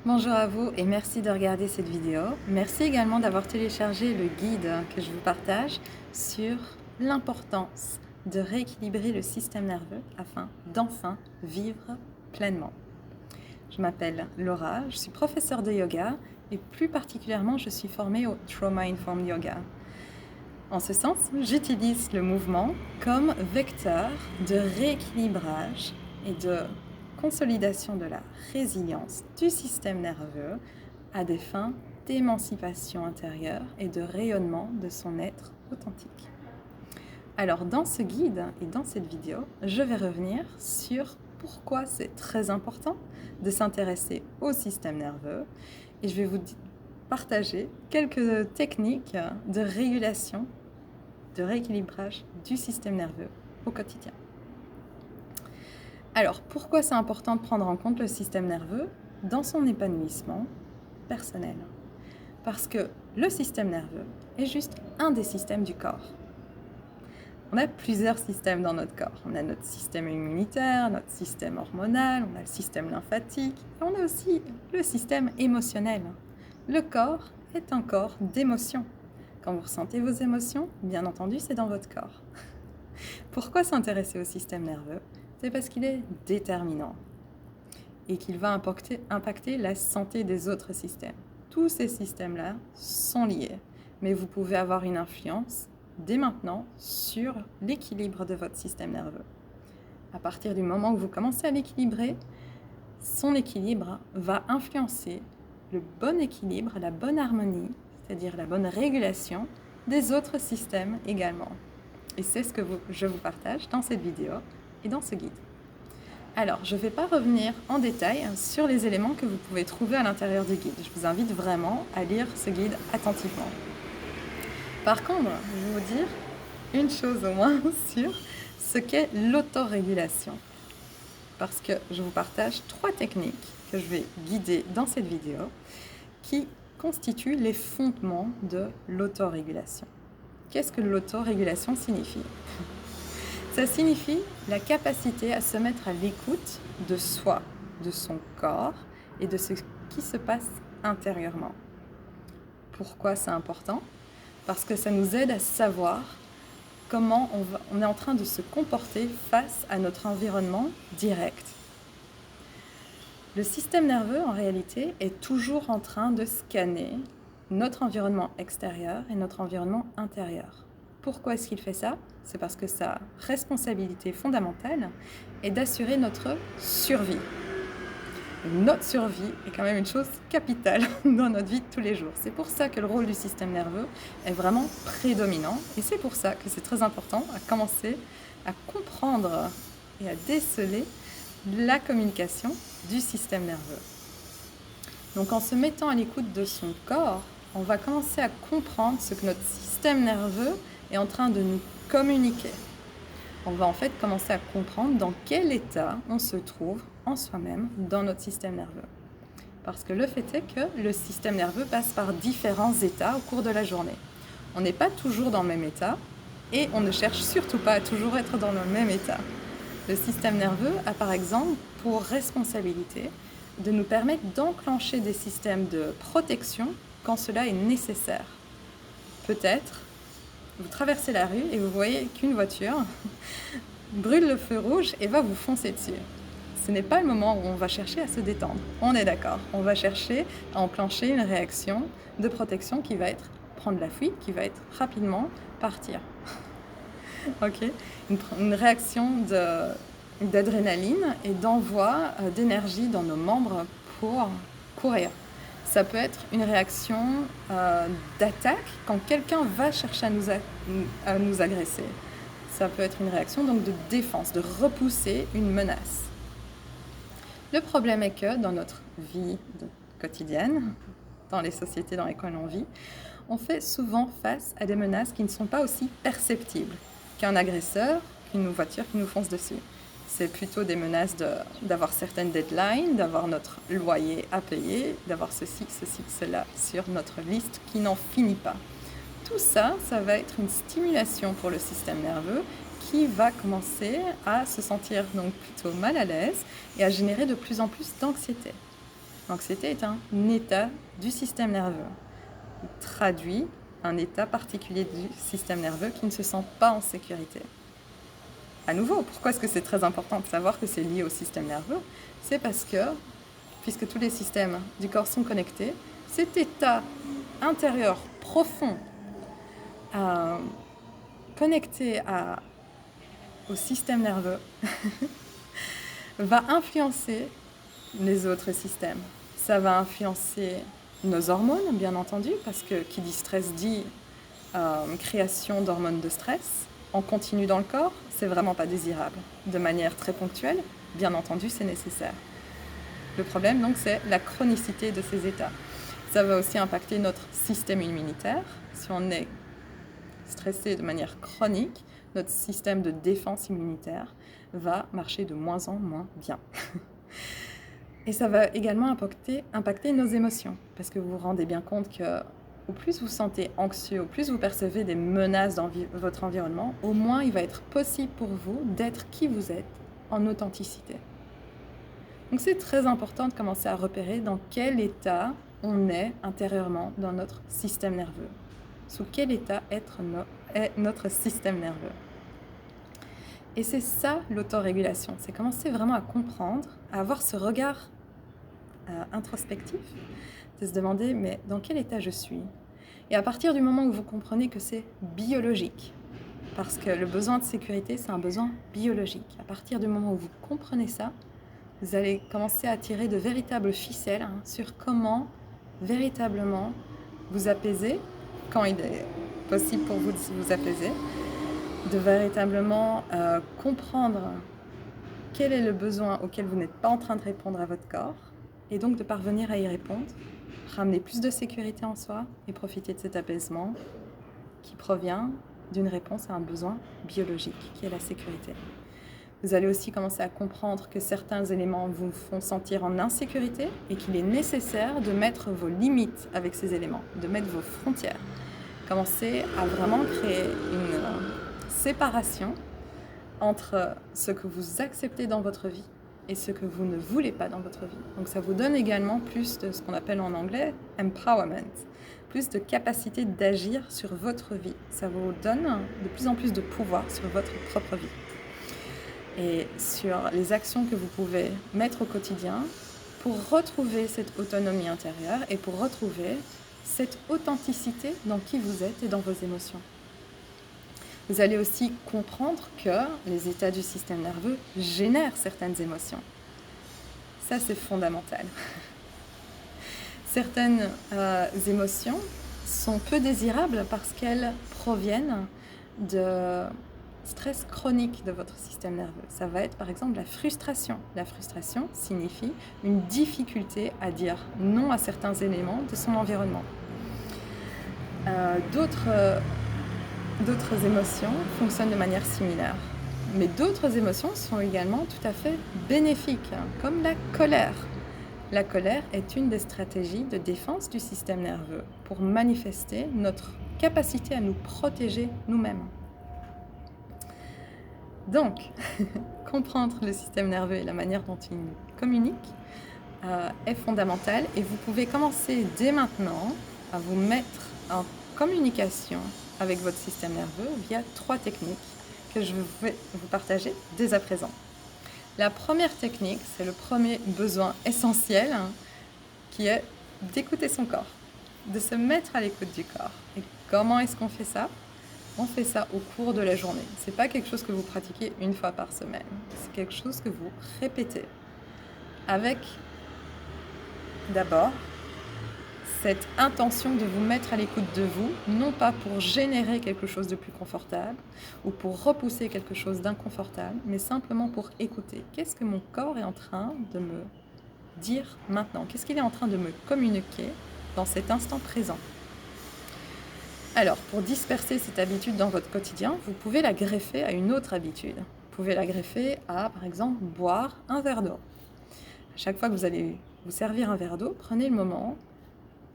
Bonjour à vous et merci de regarder cette vidéo. Merci également d'avoir téléchargé le guide que je vous partage sur l'importance de rééquilibrer le système nerveux afin d'enfin vivre pleinement. Je m'appelle Laura, je suis professeure de yoga et plus particulièrement je suis formée au Trauma Informed Yoga. En ce sens, j'utilise le mouvement comme vecteur de rééquilibrage et de consolidation de la résilience du système nerveux à des fins d'émancipation intérieure et de rayonnement de son être authentique. Alors dans ce guide et dans cette vidéo, je vais revenir sur pourquoi c'est très important de s'intéresser au système nerveux et je vais vous partager quelques techniques de régulation, de rééquilibrage du système nerveux au quotidien. Alors, pourquoi c'est important de prendre en compte le système nerveux dans son épanouissement personnel? Parce que le système nerveux est juste un des systèmes du corps. On a plusieurs systèmes dans notre corps. On a notre système immunitaire, notre système hormonal, on a le système lymphatique, et on a aussi le système émotionnel. Le corps est un corps d'émotions. Quand vous ressentez vos émotions, bien entendu, c'est dans votre corps. Pourquoi s'intéresser au système nerveux? C'est parce qu'il est déterminant et qu'il va impacter la santé des autres systèmes. Tous ces systèmes-là sont liés, mais vous pouvez avoir une influence dès maintenant sur l'équilibre de votre système nerveux. À partir du moment où vous commencez à l'équilibrer, son équilibre va influencer le bon équilibre, la bonne harmonie, c'est-à-dire la bonne régulation des autres systèmes également. Et c'est ce que je vous partage dans cette vidéo et dans ce guide. Alors, je ne vais pas revenir en détail sur les éléments que vous pouvez trouver à l'intérieur du guide. Je vous invite vraiment à lire ce guide attentivement. Par contre, je vais vous dire une chose au moins sur ce qu'est l'autorégulation. Parce que je vous partage 3 techniques que je vais guider dans cette vidéo qui constituent les fondements de l'autorégulation. Qu'est-ce que l'autorégulation signifie? Ça signifie la capacité à se mettre à l'écoute de soi, de son corps et de ce qui se passe intérieurement. Pourquoi c'est important? Parce que ça nous aide à savoir comment on est en train de se comporter face à notre environnement direct. Le système nerveux, en réalité, est toujours en train de scanner notre environnement extérieur et notre environnement intérieur. Pourquoi est-ce qu'il fait ça? C'est parce que sa responsabilité fondamentale est d'assurer notre survie. Notre survie est quand même une chose capitale dans notre vie de tous les jours. C'est pour ça que le rôle du système nerveux est vraiment prédominant et c'est pour ça que c'est très important à commencer à comprendre et à déceler la communication du système nerveux. Donc en se mettant à l'écoute de son corps, on va commencer à comprendre ce que notre système nerveux est en train de nous communiquer. On va en fait commencer à comprendre dans quel état on se trouve en soi-même dans notre système nerveux. Parce que le fait est que le système nerveux passe par différents états au cours de la journée. On n'est pas toujours dans le même état et on ne cherche surtout pas à toujours être dans le même état. Le système nerveux a par exemple pour responsabilité de nous permettre d'enclencher des systèmes de protection quand cela est nécessaire. Peut-être, vous traversez la rue et vous voyez qu'une voiture brûle le feu rouge et va vous foncer dessus. Ce n'est pas le moment où on va chercher à se détendre. On est d'accord. On va chercher à enclencher une réaction de protection qui va être prendre la fuite, qui va être rapidement partir. Ok, une réaction d'adrénaline et d'envoi d'énergie dans nos membres pour courir. Ça peut être une réaction d'attaque quand quelqu'un va chercher à nous agresser. Ça peut être une réaction donc de défense, de repousser une menace. Le problème est que dans notre vie quotidienne, dans les sociétés dans lesquelles on vit, on fait souvent face à des menaces qui ne sont pas aussi perceptibles qu'un agresseur, qu'une voiture qui nous fonce dessus. C'est plutôt des menaces d'avoir certaines deadlines, d'avoir notre loyer à payer, d'avoir ceci, cela sur notre liste qui n'en finit pas. Tout ça, ça va être une stimulation pour le système nerveux qui va commencer à se sentir donc plutôt mal à l'aise et à générer de plus en plus d'anxiété. L'anxiété est un état du système nerveux. Il traduit un état particulier du système nerveux qui ne se sent pas en sécurité. À nouveau, pourquoi est-ce que c'est très important de savoir que c'est lié au système nerveux? C'est parce que, puisque tous les systèmes du corps sont connectés, cet état intérieur profond, connecté au système nerveux, va influencer les autres systèmes. Ça va influencer nos hormones, bien entendu, parce que qui dit stress dit création d'hormones de stress en continu dans le corps, c'est vraiment pas désirable. De manière très ponctuelle, bien entendu, c'est nécessaire. Le problème, donc, c'est la chronicité de ces états. Ça va aussi impacter notre système immunitaire. Si on est stressé de manière chronique, notre système de défense immunitaire va marcher de moins en moins bien. Et ça va également impacter nos émotions, parce que vous vous rendez bien compte que au plus vous vous sentez anxieux, au plus vous percevez des menaces dans votre environnement, au moins il va être possible pour vous d'être qui vous êtes en authenticité. Donc c'est très important de commencer à repérer dans quel état on est intérieurement dans notre système nerveux. Sous quel état est notre système nerveux. Et c'est ça l'autorégulation, c'est commencer vraiment à comprendre, à avoir ce regard introspectif, de se demander mais dans quel état je suis. Et à partir du moment où vous comprenez que c'est biologique, parce que le besoin de sécurité c'est un besoin biologique, à partir du moment où vous comprenez ça, vous allez commencer à tirer de véritables ficelles sur comment véritablement vous apaiser, quand il est possible pour vous de vous apaiser, de véritablement comprendre quel est le besoin auquel vous n'êtes pas en train de répondre à votre corps, et donc de parvenir à y répondre, ramener plus de sécurité en soi et profiter de cet apaisement qui provient d'une réponse à un besoin biologique, qui est la sécurité. Vous allez aussi commencer à comprendre que certains éléments vous font sentir en insécurité et qu'il est nécessaire de mettre vos limites avec ces éléments, de mettre vos frontières. Commencez à vraiment créer une séparation entre ce que vous acceptez dans votre vie et ce que vous ne voulez pas dans votre vie. Donc ça vous donne également plus de ce qu'on appelle en anglais « empowerment », plus de capacité d'agir sur votre vie. Ça vous donne de plus en plus de pouvoir sur votre propre vie et sur les actions que vous pouvez mettre au quotidien pour retrouver cette autonomie intérieure et pour retrouver cette authenticité dans qui vous êtes et dans vos émotions. Vous allez aussi comprendre que les états du système nerveux génèrent certaines émotions. Ça, c'est fondamental. Certaines émotions sont peu désirables parce qu'elles proviennent de stress chronique de votre système nerveux. Ça va être par exemple la frustration. La frustration signifie une difficulté à dire non à certains éléments de son environnement. D'autres émotions fonctionnent de manière similaire. Mais d'autres émotions sont également tout à fait bénéfiques, comme la colère. La colère est une des stratégies de défense du système nerveux pour manifester notre capacité à nous protéger nous-mêmes. Donc, comprendre le système nerveux et la manière dont il communique est fondamental et vous pouvez commencer dès maintenant à vous mettre en communication avec votre système nerveux via 3 techniques que je vais vous partager dès à présent. La première technique, c'est le premier besoin essentiel qui est d'écouter son corps, de se mettre à l'écoute du corps. Et comment est-ce qu'on fait ça ? On fait ça au cours de la journée. Ce n'est pas quelque chose que vous pratiquez une fois par semaine. C'est quelque chose que vous répétez avec d'abord cette intention de vous mettre à l'écoute de vous, non pas pour générer quelque chose de plus confortable ou pour repousser quelque chose d'inconfortable, mais simplement pour écouter. Qu'est-ce que mon corps est en train de me dire maintenant ? Qu'est-ce qu'il est en train de me communiquer dans cet instant présent ? Alors, pour disperser cette habitude dans votre quotidien, vous pouvez la greffer à une autre habitude. Vous pouvez la greffer à, par exemple, boire un verre d'eau. À chaque fois que vous allez vous servir un verre d'eau, prenez le moment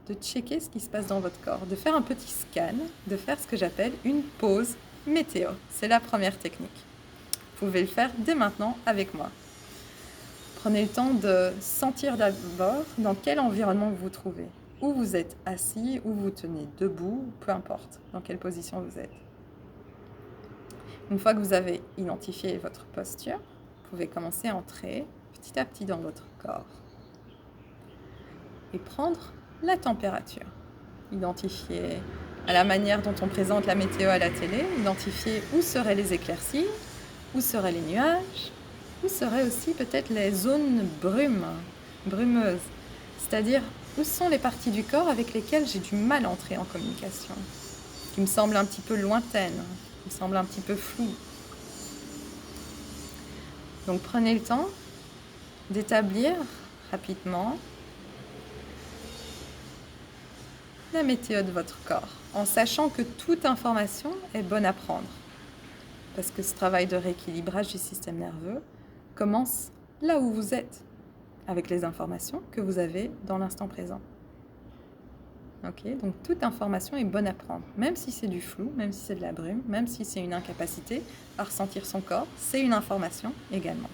de checker ce qui se passe dans votre corps, de faire un petit scan, de faire ce que j'appelle une pause météo. C'est la première technique. Vous pouvez le faire dès maintenant avec moi. Prenez le temps de sentir d'abord dans quel environnement vous vous trouvez. Où vous êtes assis, où vous tenez debout, peu importe dans quelle position vous êtes. Une fois que vous avez identifié votre posture, vous pouvez commencer à entrer petit à petit dans votre corps et prendre la température. Identifier à la manière dont on présente la météo à la télé, identifier où seraient les éclaircies, où seraient les nuages, où seraient aussi peut-être les zones brumeuses, c'est-à-dire où sont les parties du corps avec lesquelles j'ai du mal à entrer en communication, qui me semblent un petit peu lointaines, qui me semblent un petit peu floues. Donc prenez le temps d'établir rapidement la météo de votre corps, en sachant que toute information est bonne à prendre. Parce que ce travail de rééquilibrage du système nerveux commence là où vous êtes, avec les informations que vous avez dans l'instant présent. Donc toute information est bonne à prendre, même si c'est du flou, même si c'est de la brume, même si c'est une incapacité à ressentir son corps, c'est une information également.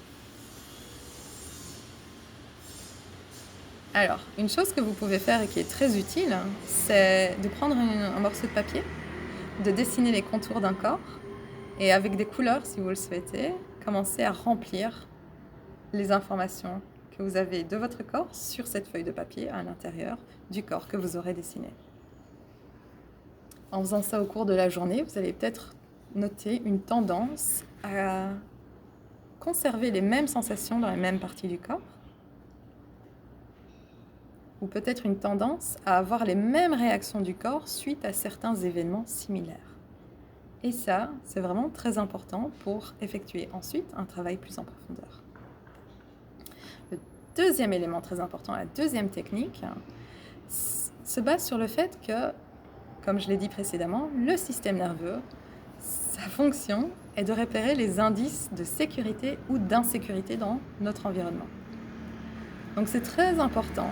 Alors, une chose que vous pouvez faire et qui est très utile, c'est de prendre un morceau de papier, de dessiner les contours d'un corps et avec des couleurs, si vous le souhaitez, commencer à remplir les informations que vous avez de votre corps sur cette feuille de papier à l'intérieur du corps que vous aurez dessiné. En faisant ça au cours de la journée, vous allez peut-être noter une tendance à conserver les mêmes sensations dans les mêmes parties du corps, ou peut-être une tendance à avoir les mêmes réactions du corps suite à certains événements similaires. Et ça, c'est vraiment très important pour effectuer ensuite un travail plus en profondeur. Le deuxième élément très important, la deuxième technique, se base sur le fait que, comme je l'ai dit précédemment, le système nerveux, sa fonction est de repérer les indices de sécurité ou d'insécurité dans notre environnement. Donc c'est très important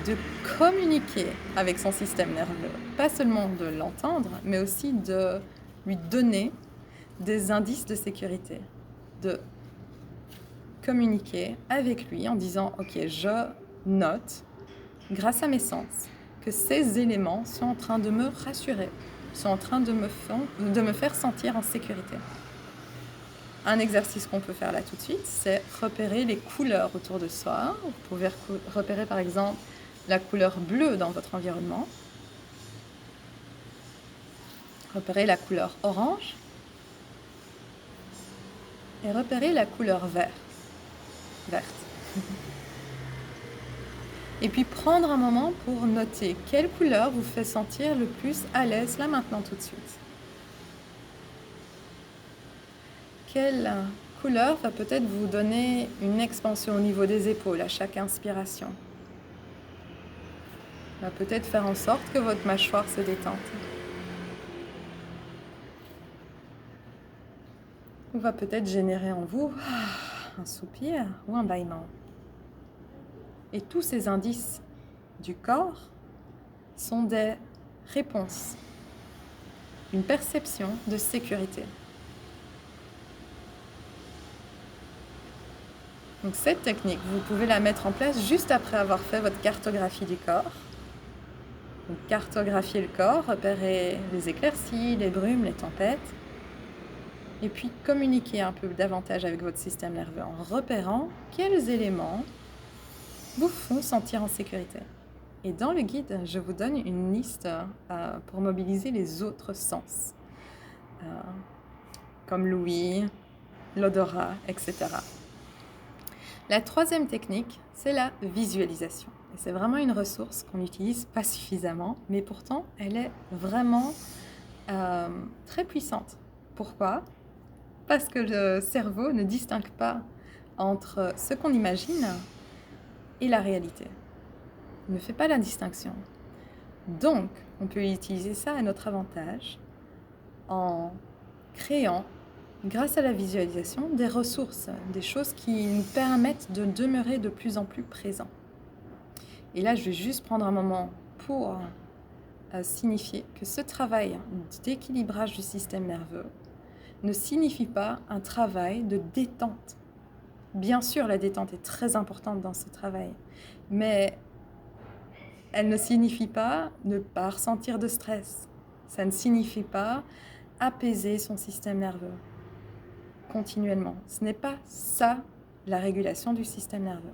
de communiquer avec son système nerveux, pas seulement de l'entendre, mais aussi de lui donner des indices de sécurité, de communiquer avec lui en disant « Ok, je note, grâce à mes sens, que ces éléments sont en train de me rassurer, sont en train de me faire sentir en sécurité. » Un exercice qu'on peut faire là tout de suite, c'est repérer les couleurs autour de soi. Vous pouvez repérer par exemple la couleur bleue dans votre environnement. Repérez la couleur orange. Et repérez la couleur verte. Et puis prendre un moment pour noter quelle couleur vous fait sentir le plus à l'aise là maintenant tout de suite. Quelle couleur va peut-être vous donner une expansion au niveau des épaules à chaque inspiration. Va peut-être faire en sorte que votre mâchoire se détende. Ou va peut-être générer en vous un soupir ou un bâillement. Et tous ces indices du corps sont des réponses, une perception de sécurité. Donc cette technique, vous pouvez la mettre en place juste après avoir fait votre cartographie du corps. Donc cartographier le corps, repérer les éclaircies, les brumes, les tempêtes. Et puis communiquer un peu davantage avec votre système nerveux en repérant quels éléments vous font sentir en sécurité. Et dans le guide, je vous donne une liste pour mobiliser les autres sens, comme l'ouïe, l'odorat, etc. La troisième technique, c'est la visualisation. Et c'est vraiment une ressource qu'on n'utilise pas suffisamment, mais pourtant, elle est vraiment très puissante. Pourquoi ? Parce que le cerveau ne distingue pas entre ce qu'on imagine et la réalité. Il ne fait pas la distinction. Donc, on peut utiliser ça à notre avantage en créant, grâce à la visualisation, des ressources, des choses qui nous permettent de demeurer de plus en plus présents. Et là, je vais juste prendre un moment pour signifier que ce travail d'équilibrage du système nerveux ne signifie pas un travail de détente Bien sûr, la détente est très importante dans ce travail, mais elle ne signifie pas ne pas ressentir de stress. Ça ne signifie pas apaiser son système nerveux continuellement. Ce n'est pas ça la régulation du système nerveux.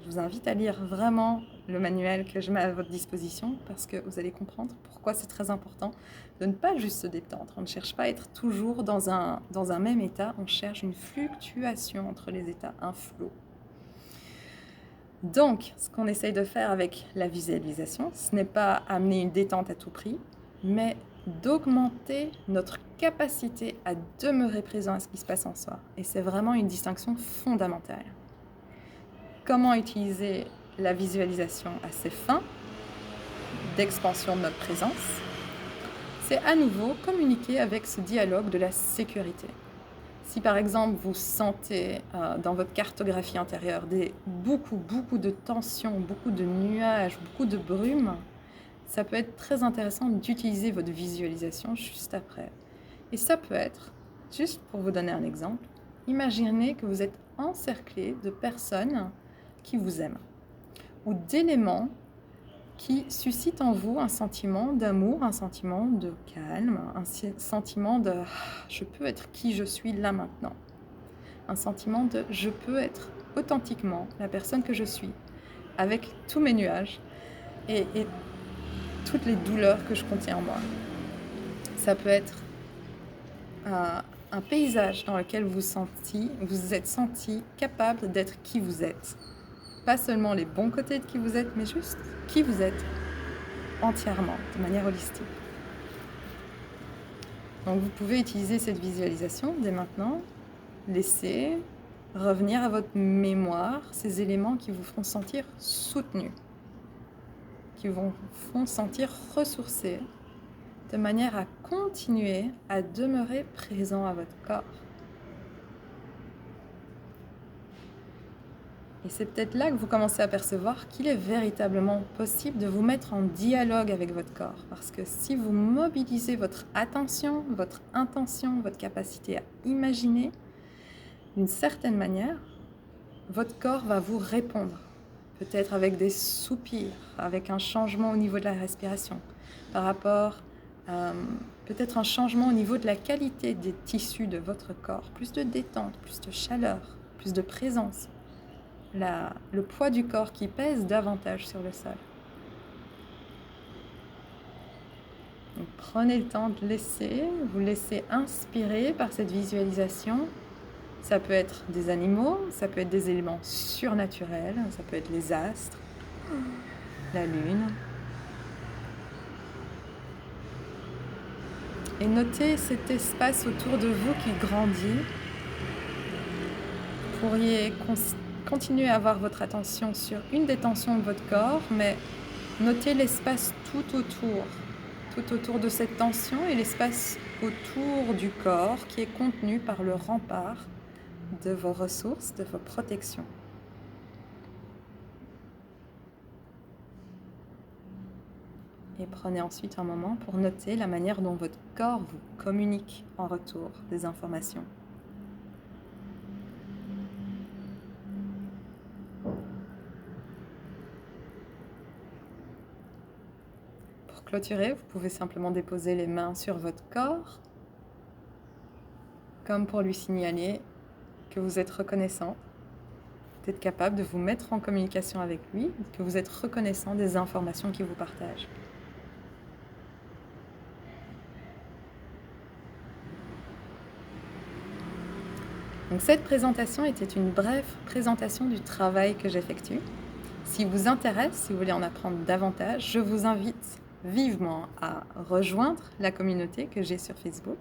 Je vous invite à lire vraiment le manuel que je mets à votre disposition parce que vous allez comprendre pourquoi c'est très important de ne pas juste se détendre. On ne cherche pas à être toujours dans un même état, on cherche une fluctuation entre les états, un flow. Donc, ce qu'on essaye de faire avec la visualisation, ce n'est pas amener une détente à tout prix, mais d'augmenter notre capacité à demeurer présent à ce qui se passe en soi. Et c'est vraiment une distinction fondamentale. Comment utiliser la visualisation à ses fins d'expansion de notre présence? C'est à nouveau communiquer avec ce dialogue de la sécurité. Si par exemple vous sentez dans votre cartographie intérieure beaucoup de tensions, beaucoup de nuages, beaucoup de brume, ça peut être très intéressant d'utiliser votre visualisation juste après. Et ça peut être, juste pour vous donner un exemple, imaginez que vous êtes encerclé de personnes qui vous aiment ou d'éléments qui suscitent en vous un sentiment d'amour, un sentiment de calme, un sentiment de « je peux être qui je suis là maintenant », un sentiment de « je peux être authentiquement la personne que je suis » avec tous mes nuages et toutes les douleurs que je contiens en moi. Ça peut être un paysage dans lequel vous êtes senti capable d'être qui vous êtes. Pas seulement les bons côtés de qui vous êtes, mais juste qui vous êtes entièrement, de manière holistique. Donc vous pouvez utiliser cette visualisation dès maintenant. Laissez revenir à votre mémoire ces éléments qui vous font sentir soutenus, qui vous font sentir ressourcés, de manière à continuer à demeurer présent à votre corps. Et c'est peut-être là que vous commencez à percevoir qu'il est véritablement possible de vous mettre en dialogue avec votre corps. Parce que si vous mobilisez votre attention, votre intention, votre capacité à imaginer, d'une certaine manière, votre corps va vous répondre. Peut-être avec des soupirs, avec un changement au niveau de la respiration, par rapport à peut-être un changement au niveau de la qualité des tissus de votre corps, plus de détente, plus de chaleur, plus de présence. Le poids du corps qui pèse davantage sur le sol. Donc, prenez le temps de vous laisser inspirer par cette visualisation. Ça peut être des animaux, ça peut être des éléments surnaturels, ça peut être les astres, la lune. Et notez cet espace autour de vous qui grandit. Vous pourriez continuez à avoir votre attention sur une des tensions de votre corps, mais notez l'espace tout autour de cette tension et l'espace autour du corps qui est contenu par le rempart de vos ressources, de vos protections. Et prenez ensuite un moment pour noter la manière dont votre corps vous communique en retour des informations. Clôturer, vous pouvez simplement déposer les mains sur votre corps, comme pour lui signaler que vous êtes reconnaissant, vous êtes capable de vous mettre en communication avec lui, que vous êtes reconnaissant des informations qu'il vous partage. Donc cette présentation était une brève présentation du travail que j'effectue. Si vous intéresse, si vous voulez en apprendre davantage, je vous invite vivement à rejoindre la communauté que j'ai sur Facebook.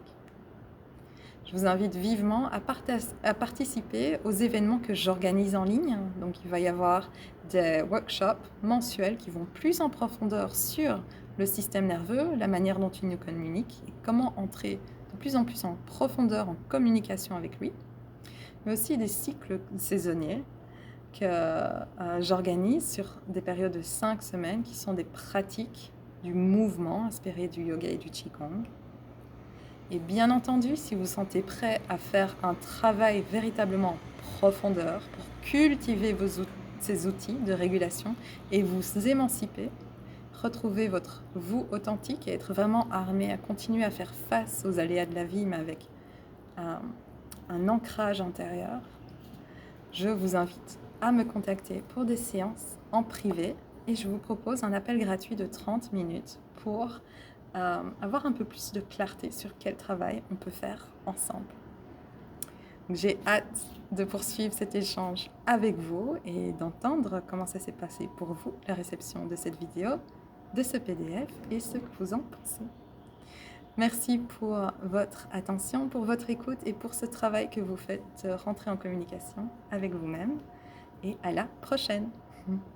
Je vous invite vivement à participer aux événements que j'organise en ligne. Donc il va y avoir des workshops mensuels qui vont plus en profondeur sur le système nerveux, la manière dont il nous communique et comment entrer de plus en plus en profondeur en communication avec lui. Mais aussi des cycles saisonniers que j'organise sur des périodes de 5 semaines qui sont des pratiques du mouvement inspiré du yoga et du qigong. Et bien entendu, si vous vous sentez prêt à faire un travail véritablement en profondeur pour cultiver ces outils de régulation et vous émanciper, retrouver votre vous authentique et être vraiment armé à continuer à faire face aux aléas de la vie, mais avec un ancrage intérieur, je vous invite à me contacter pour des séances en privé et je vous propose un appel gratuit de 30 minutes pour avoir un peu plus de clarté sur quel travail on peut faire ensemble. J'ai hâte de poursuivre cet échange avec vous et d'entendre comment ça s'est passé pour vous, la réception de cette vidéo, de ce PDF et ce que vous en pensez. Merci pour votre attention, pour votre écoute et pour ce travail que vous faites rentrer en communication avec vous-même. Et à la prochaine!